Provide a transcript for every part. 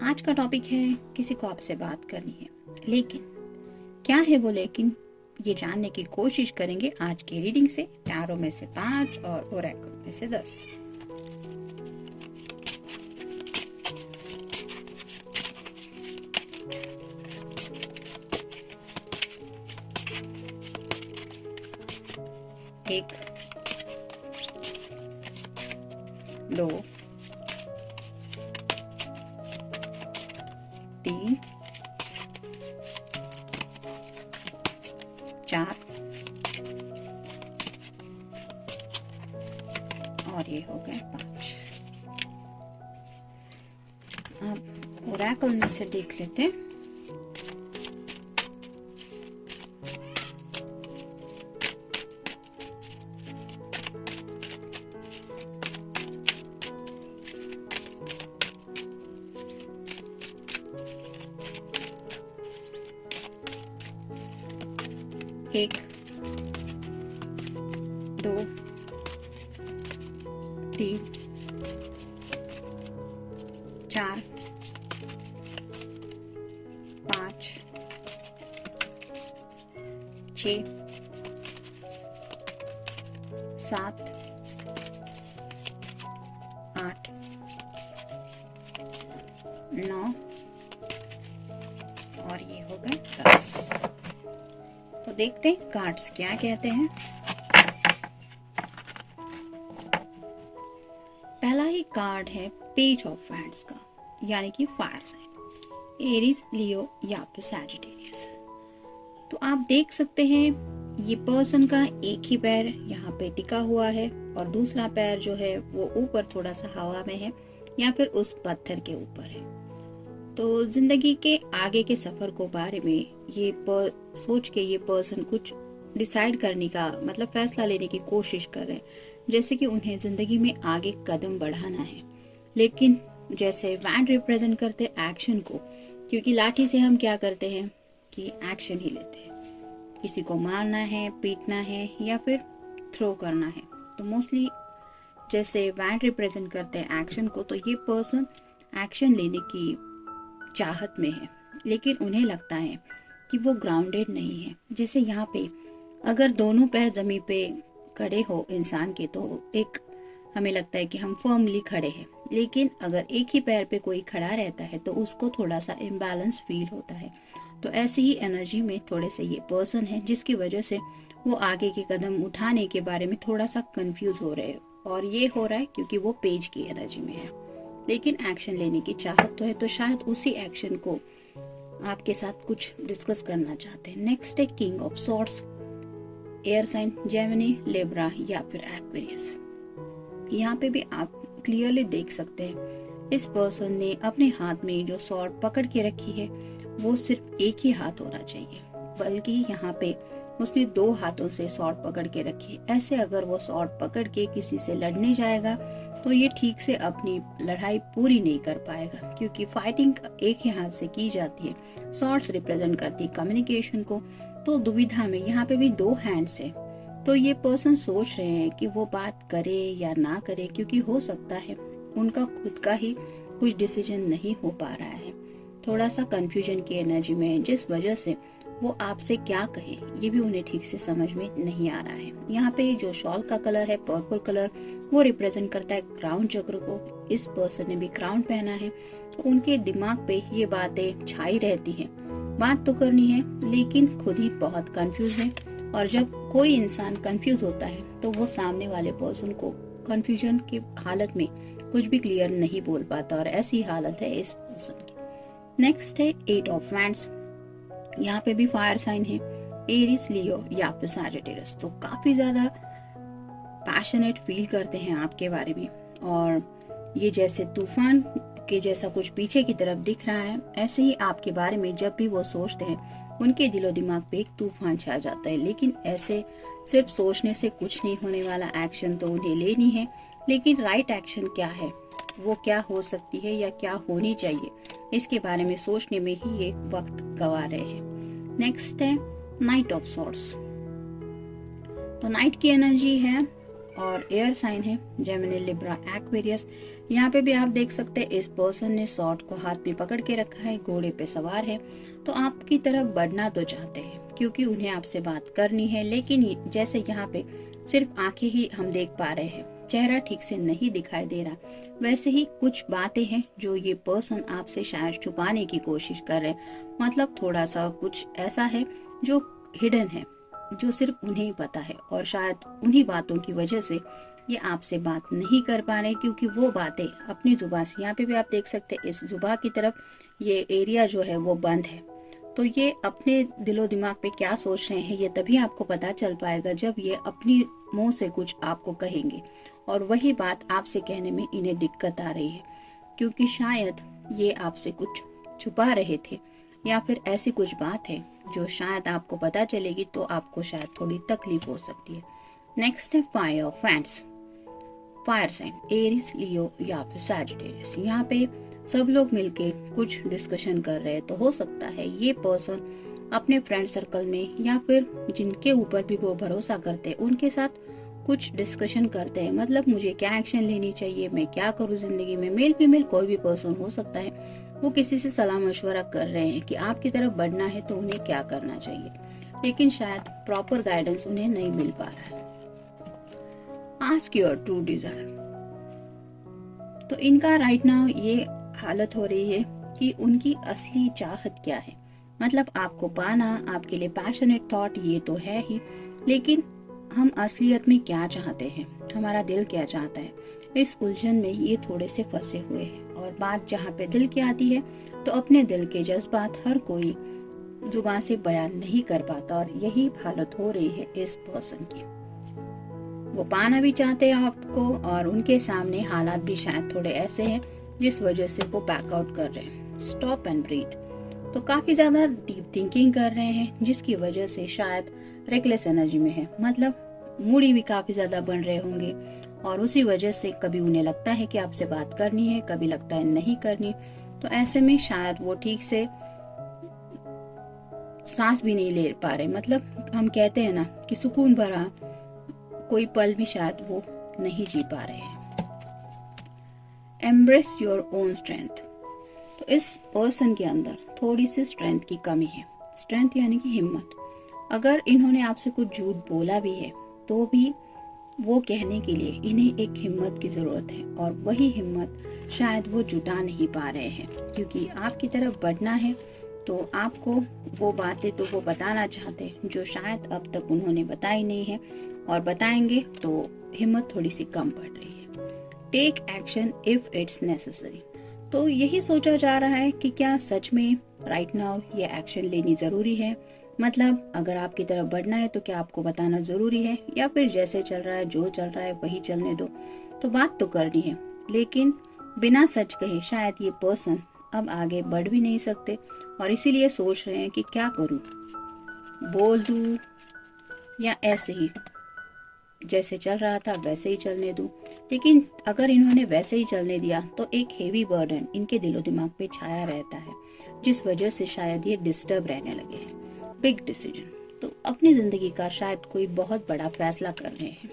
आज का टॉपिक है किसी को आपसे बात करनी है, लेकिन क्या है वो लेकिन, ये जानने की कोशिश करेंगे आज की रीडिंग से। टैरो में से 5 और ओरेकल में से 10। एक, 2, 3, 4 और ये हो गए 5। अब ओरेकल में से देख लेते हैं। एक, 2, 3, 4, 5, 6, 7, 8, 9 और ये हो गए 10। तो देखते हैं कार्ड्स क्या कहते हैं। पहला ही कार्ड है पेज ऑफ वैंड्स का, यानी कि फायर साइन, एरीज, लियो या फिर सैजिटेरियस। तो आप देख सकते हैं ये पर्सन का एक ही पैर यहाँ पे टिका हुआ है और दूसरा पैर जो है वो ऊपर थोड़ा सा हवा में है या फिर उस पत्थर के ऊपर है। तो जिंदगी के आगे के सफर को बारे में ये सोच के ये पर्सन कुछ डिसाइड करने का मतलब फैसला लेने की कोशिश कर रहे हैं, जैसे कि उन्हें जिंदगी में आगे कदम बढ़ाना है। लेकिन जैसे वैंड रिप्रेजेंट करते एक्शन को, क्योंकि लाठी से हम क्या करते हैं कि एक्शन ही लेते हैं, किसी को मारना है, पीटना है या फिर थ्रो करना है। तो मोस्टली जैसे वैंड रिप्रेजेंट करते हैं एक्शन को, तो ये पर्सन एक्शन लेने की चाहत में है, लेकिन उन्हें लगता है कि वो ग्राउंडेड नहीं है। जैसे यहाँ पे अगर दोनों पैर जमीन पे खड़े हो इंसान के, तो एक हमें लगता है कि हम फर्मली खड़े हैं, लेकिन अगर एक ही पैर पे कोई खड़ा रहता है तो उसको थोड़ा सा इम्बैलेंस फील होता है। तो ऐसी ही एनर्जी में थोड़े से ये पर्सन है, जिसकी वजह से वो आगे के कदम उठाने के बारे में थोड़ा सा कंफ्यूज हो रहे हैं। और ये हो रहा है क्योंकि वो पेज की एनर्जी में है, लेकिन एक्शन लेने की चाहत तो है। तो शायद उसी एक्शन को आपके साथ कुछ डिस्कस करना चाहते हैं। नेक्स्ट है king of swords, air sign, Gemini, Libra या फिर एक्वेरियस। यहाँ पे भी आप क्लियरली देख सकते हैं इस पर्सन ने अपने हाथ में जो सॉर्ड पकड़ के रखी है वो सिर्फ एक ही हाथ होना चाहिए, बल्कि यहाँ पे उसने 2 हाथों से सॉर्ड पकड़ के रखी। ऐसे अगर वो सॉर्ड पकड़ के किसी से लड़ने जाएगा तो ये ठीक से अपनी लड़ाई पूरी नहीं कर पाएगा, क्योंकि फाइटिंग एक ही हाथ से की जाती है। सॉर्ड्स रिप्रेजेंट करती है कम्युनिकेशन को। तो दुविधा में यहाँ पे भी 2 हैंड्स है। तो ये पर्सन सोच रहे हैं कि वो बात करे या ना करे, क्योंकि हो सकता है उनका खुद का ही कुछ डिसीजन नहीं हो पा रहा है। थोड़ा सा कंफ्यूजन की एनर्जी में, जिस वजह से वो आपसे क्या कहे ये भी उन्हें ठीक से समझ में नहीं आ रहा है। यहाँ पे जो शॉल का कलर है पर्पल कलर, वो रिप्रेजेंट करता है क्राउन चक्र को। इस पर्सन ने भी क्राउन पहना है, तो उनके दिमाग पे ये बातें छाई रहती हैं। बात तो करनी है लेकिन खुद ही बहुत कंफ्यूज है। और जब कोई इंसान कंफ्यूज होता है तो वो सामने वाले पर्सन को कंफ्यूजन की हालत में कुछ भी क्लियर नहीं बोल पाता, और ऐसी हालत है इस पर्सन की। नेक्स्ट है 8 ऑफ वैंड्स। यहाँ पे भी फायर साइन है, एरीज, लियो या फिर सैजिटेरियस। तो काफी ज्यादा पैशनेट फील करते हैं आपके बारे में, और ये जैसे तूफान के जैसा कुछ पीछे की तरफ दिख रहा है, ऐसे ही आपके बारे में जब भी वो सोचते हैं उनके दिलो दिमाग पे एक तूफान छा जाता है। लेकिन ऐसे सिर्फ सोचने से कुछ नहीं होने वाला, एक्शन तो उन्हें लेनी है। लेकिन राइट एक्शन क्या है, वो क्या हो सकती है या क्या होनी चाहिए, इसके बारे में सोचने में ही ये वक्त गवा रहे हैं। नेक्स्ट है नाइट ऑफ सॉर्ड्स। तो नाइट की एनर्जी है और एयर साइन है जेमिनी, लिब्रा, एक्वेरियस। यहाँ पे भी आप देख सकते हैं इस पर्सन ने सॉर्ड को हाथ में पकड़ के रखा है, घोड़े पे सवार है। तो आपकी तरफ बढ़ना तो चाहते हैं क्योंकि उन्हें आपसे बात करनी है, लेकिन जैसे यहाँ पे सिर्फ आंखें ही हम देख पा रहे हैं, चेहरा ठीक से नहीं दिखाई दे रहा, वैसे ही कुछ बातें हैं जो ये पर्सन आपसे शायद छुपाने की कोशिश कर रहे हैं। मतलब थोड़ा सा कुछ ऐसा है जो हिडन है, जो सिर्फ उन्हें ही पता है, और शायद उन्हीं बातों की वजह से ये आपसे बात नहीं कर पा रहे, क्योंकि वो बातें अपनी जुबान से, यहाँ पे भी आप देख सकते हैं इस जुबान की तरफ ये एरिया जो है वो बंद है। तो ये अपने दिलो दिमाग पे क्या सोच रहे हैं ये तभी आपको पता चल पाएगा जब ये अपनी मुंह से कुछ आपको कहेंगे, और वही बात आपसे कहने में इन्हें दिक्कत आ रही है, क्योंकि शायद ये आपसे कुछ छुपा रहे थे, या फिर ऐसी कुछ बात है जो शायद आपको पता चलेगी तो आपको शायद थोड़ी तकलीफ हो सकती है। नेक्स्ट है fire of hands, fire sign, Aries, Leo या फिर सैजिटेरियस। यहाँ पे सब लोग मिलके कुछ डिस्कशन कर रहे हैं, तो हो सकता है ये पर्सन अपने फ्रेंड सर्कल में या फिर जिनके ऊपर भी वो भरोसा करते हैं उनके साथ कुछ डिस्कशन करते हैं। मतलब मुझे क्या एक्शन लेनी चाहिए, मैं क्या करूँ जिंदगी में। मेल फीमेल कोई भी पर्सन हो सकता है, वो किसी से सलाह मशवरा कर रहे हैं कि आपकी तरफ बढ़ना है तो उन्हें क्या करना चाहिए, लेकिन शायद प्रॉपर गाइडेंस उन्हें नहीं मिल पा रहा है। आस्क योर ट्रू डिजायर, तो इनका राइट नाउ ये हालत हो रही है कि उनकी असली चाहत क्या है। मतलब आपको पाना, आपके लिए पैशनेट थॉट ये तो है ही, लेकिन हम असलियत में क्या चाहते हैं, हमारा दिल क्या चाहता है, इस उलझन में ये थोड़े से फंसे हुए हैं। और बात जहाँ पे दिल की आती है तो अपने दिल के जज्बात हर कोई जुबान से बयान नहीं कर पाता, और यही हालत हो रही है इस पर्सन की। वो पाना भी चाहते हैं आपको, और उनके सामने हालात भी शायद थोड़े ऐसे हैं जिस वजह से वो बैक आउट कर रहे हैं। स्टॉप एंड ब्रीथ, तो काफी ज्यादा डीप थिंकिंग कर रहे हैं, जिसकी वजह से शायद रेकलेस एनर्जी में है। मतलब मूडी भी काफी ज्यादा बन रहे होंगे, और उसी वजह से कभी उन्हें लगता है कि आपसे बात करनी है, कभी लगता है नहीं करनी। तो ऐसे में शायद वो ठीक से सांस भी नहीं ले पा रहे। मतलब हम कहते हैं ना कि सुकून भरा कोई पल भी शायद वो नहीं जी पा रहे हैं। एम्ब्रेस योर ओन स्ट्रेंथ, तो इस पर्सन के अंदर थोड़ी सी स्ट्रेंथ की कमी है। स्ट्रेंथ यानी कि हिम्मत। अगर इन्होंने आपसे कुछ झूठ बोला भी है तो भी वो कहने के लिए इन्हें एक हिम्मत की जरूरत है, और वही हिम्मत शायद वो जुटा नहीं पा रहे हैं, क्योंकि आपकी तरफ बढ़ना है तो आपको वो बातें तो वो बताना चाहते हैं जो शायद अब तक उन्होंने बताई नहीं है, और बताएंगे तो हिम्मत थोड़ी सी कम पड़ रही है। Take action if it's necessary, तो यही सोचा जा रहा है कि क्या सच में राइट नाउ ये एक्शन लेनी जरूरी है। मतलब अगर आपकी तरफ बढ़ना है तो क्या आपको बताना जरूरी है, या फिर जैसे चल रहा है, जो चल रहा है वही चलने दो। तो बात तो करनी है, लेकिन बिना सच कहे शायद ये पर्सन अब आगे बढ़ भी नहीं सकते, और इसीलिए सोच रहे हैं कि क्या करूं, बोल दूं या ऐसे ही जैसे चल रहा था वैसे ही चलने दूं। लेकिन अगर इन्होंने वैसे ही चलने दिया तो एक हेवी बर्डन इनके दिलो दिमाग पे छाया रहता है, जिस वजह से शायद ये डिस्टर्ब रहने लगे हैं। बिग डिसीजन, तो अपनी जिंदगी का शायद कोई बहुत बड़ा फैसला कर रहे हैं,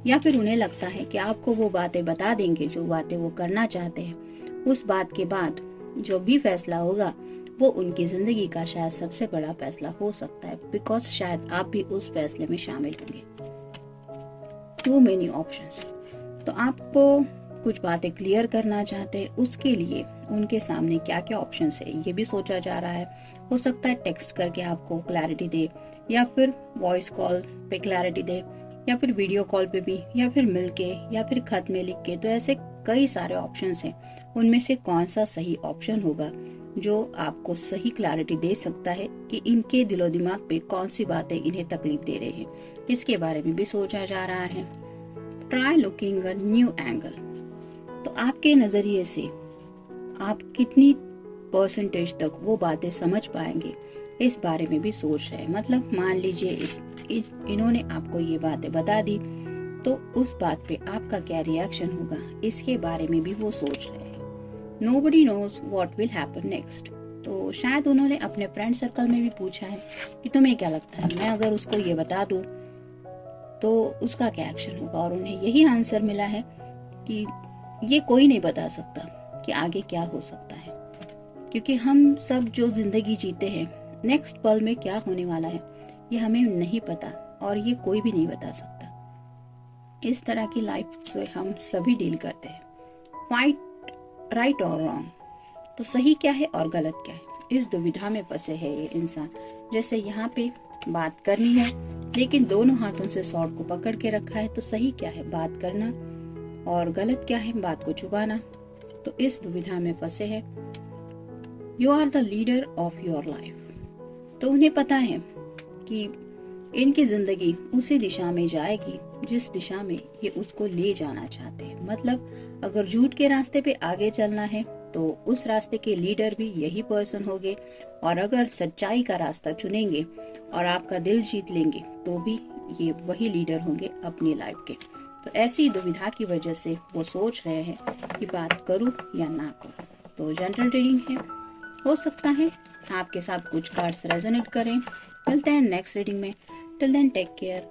या फिर उन्हें लगता है कि आपको वो बातें बता देंगे जो बातें वो करना चाहते हैं। उस बात के बाद जो भी फैसला होगा वो उनकी जिंदगी का शायद सबसे बड़ा फैसला हो सकता है, बिकॉज शायद आप भी उस फैसले में शामिल होंगे। टू मेनी ऑप्शंस, तो आपको कुछ बातें क्लियर करना चाहते हैं, उसके लिए उनके सामने क्या क्या ऑप्शंस है ये भी सोचा जा रहा है। हो सकता है टेक्स्ट करके आपको क्लैरिटी दे, या फिर वॉइस कॉल पे क्लैरिटी दे, या फिर वीडियो कॉल पे भी, या फिर मिलके, या फिर खत में लिख के। तो ऐसे कई सारे ऑप्शंस हैं, उनमें से कौन सा सही ऑप्शन होगा जो आपको सही क्लैरिटी दे सकता है कि इनके दिलो दिमाग पे कौन सी बातें इन्हें तकलीफ दे रही है, इसके बारे में भी सोचा जा रहा है। Try looking a new angle, तो आपके नजरिए से आप कितनी परसेंटेज तक वो बातें समझ पाएंगे इस बारे में भी सोच रहे हैं। मतलब मान लीजिए इन्होंने आपको ये बातें बता दी तो उस बात पे आपका क्या रिएक्शन होगा, इसके बारे में भी वो सोच रहे हैं। Nobody knows what will happen next, तो शायद उन्होंने अपने फ्रेंड सर्कल में भी पूछा है कि तुम्हें क्या लगता है, मैं अगर उसको ये बता दूं तो उसका क्या एक्शन होगा। और उन्हें यही आंसर मिला है कि ये कोई नहीं बता सकता कि आगे क्या हो सकता है, क्योंकि हम सब जो जिंदगी जीते हैं नेक्स्ट पल में क्या होने वाला है ये हमें नहीं पता, और ये कोई भी नहीं बता सकता। इस तरह की लाइफ से हम सभी डील करते हैं। फाइट राइट और रॉन्ग, तो सही क्या है और गलत क्या है, इस दुविधा में फंसे है ये इंसान। जैसे यहाँ पे बात करनी है लेकिन दोनों हाथों से सॉर्ड को पकड़ के रखा है, तो सही क्या है, बात करना, और गलत क्या है, बात को छुपाना। तो इस दुविधा में फंसे है। You are the leader of your life. तो उन्हें पता है कि इनकी जिंदगी उसी दिशा में जाएगी जिस दिशा में ये उसको ले जाना चाहते हैं। मतलब अगर झूठ के रास्ते पे आगे चलना है तो उस रास्ते के लीडर भी यही पर्सन होंगे, और अगर सच्चाई का रास्ता चुनेंगे और आपका दिल जीत लेंगे तो भी ये वही लीडर होंगे अपनी लाइफ के। तो ऐसी दुविधा की वजह से वो सोच रहे हैं कि बात करूं या ना करूं। तो जनरल रीडिंग है, हो सकता है आपके साथ कुछ कार्ड्स रेजोनेट करें। मिलते हैं नेक्स्ट रीडिंग में। Till then take care.